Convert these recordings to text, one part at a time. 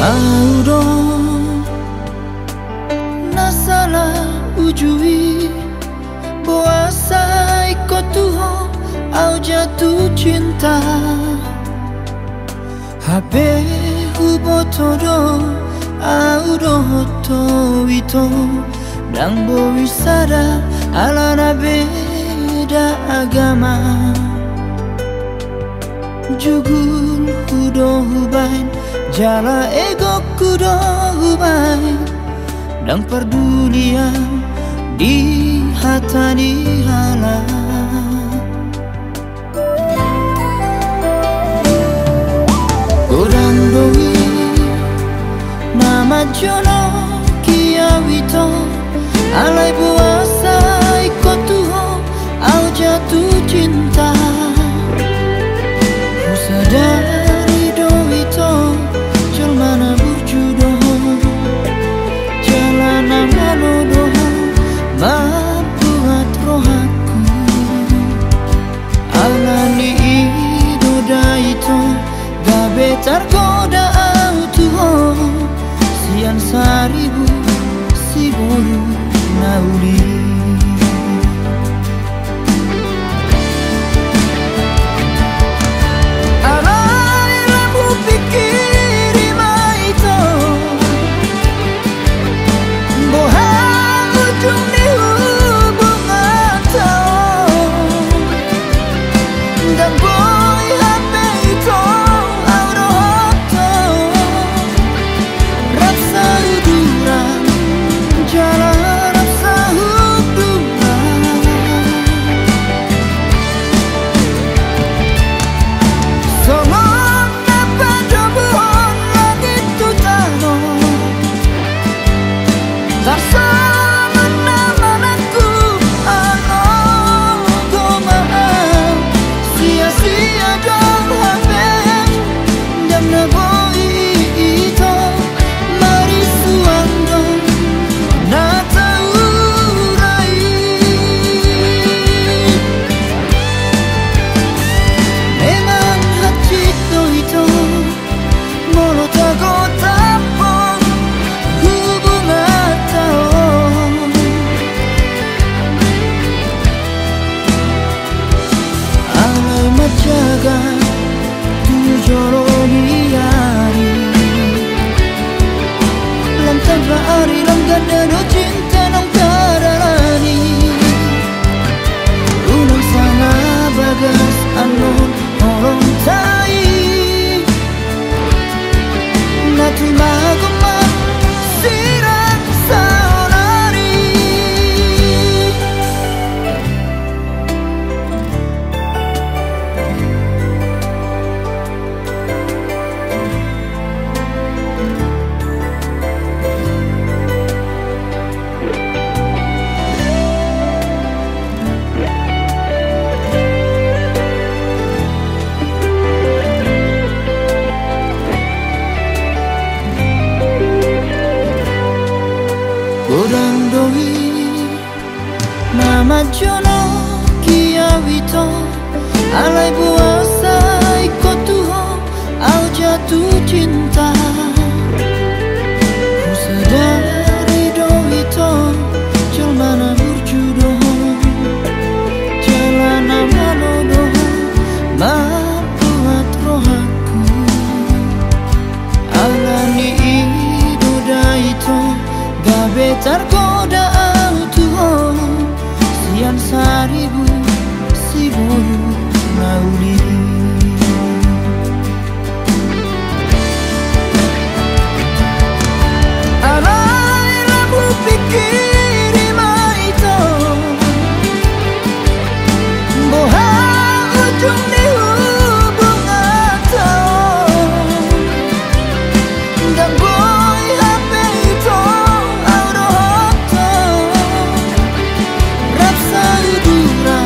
Auro nasala ujui Boasai kotuho au jatuh cinta Habe hubotodo auro hoto ito Dang bowisada alana beda agama Jugul hudo hubain Jala ego kudo hubain Dang perdulian di hatani hala Godang doi nama jono kiawito Alai buasa ikotuho au jatuh cinta Ku sadari doito Jalmana burjudoho Jalana manodoho Mabuat rohaku Alani idoda itu Gabetar koda autuho Sian saribu si boru nauli Alai lampu pikiri maito Bohang ujung di hubungan tau Dan boy HP itu auroto Rasa uduran Jalan rasa uduran Somong apa jobuhon langit tutano Tarsama namanaku ano gomaan Sia-sia dong habis Jam na boy ito Mari suando na taurai Memang hati itu Molo tago tapong hubungan tao Alai majaga tujoro miari Lam tabari lam ganda do cinta nam kararani Unang sana bagas anon orang tai Natu maguma sirang saonari Godang doi nama jono kiawito Alai buasa ikotuho au jatuh cinta Ku sadari doito Jalmana burjudoho Jalana manodoho Mabuat rohaku Alani idoda itu Gabetar koda autuho Sian saribu si boru nauli Alai lampu pikiri maito Bohang ujung di hubungan tau Dan boy HP itu auroto Rasa uduran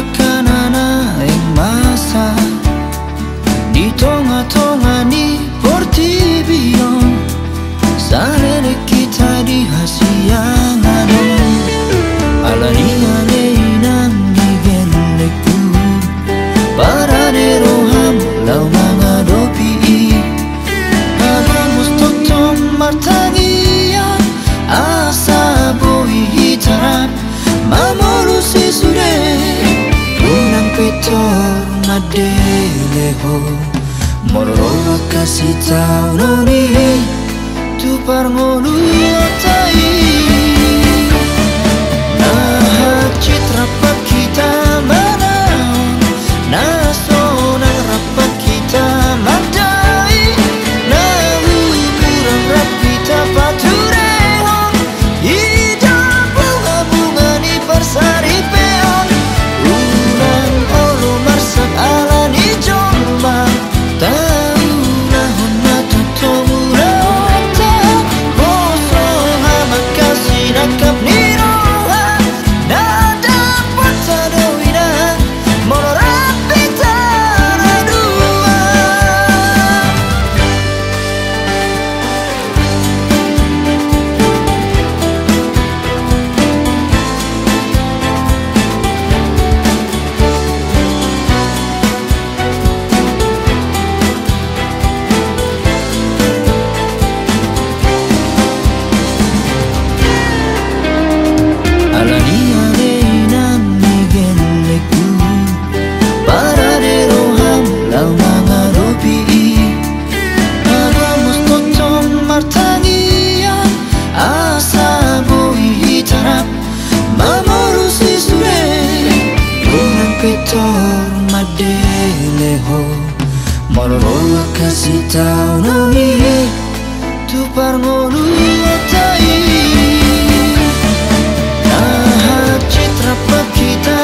akan yang masa di tengah-tengah ni portibion sare kita di hasiangan alania nang digenleku para deroham lau mangadopi hagamus totom martangian asa boi hitarap mamolusi sude unang petor madeleho mororo kasih tau noni tu parngolu otai nah citra pak kita mana naso nang rapat kita madai nah kurang rap kita patureho hidup bunga-bunga ni persari peon ulang olu marsak ala ni jombang tahu nahon na tutomu rata boso hama kasih nakap ni roha nada patadawina mororapita radua alania nang nigenleku para deroham lau mangaropi hagamus totom martangian asa boi hitarap mamolusi sude unang petor madeleho mororo kasih tau noni tu parngolu otai nah citra pak kita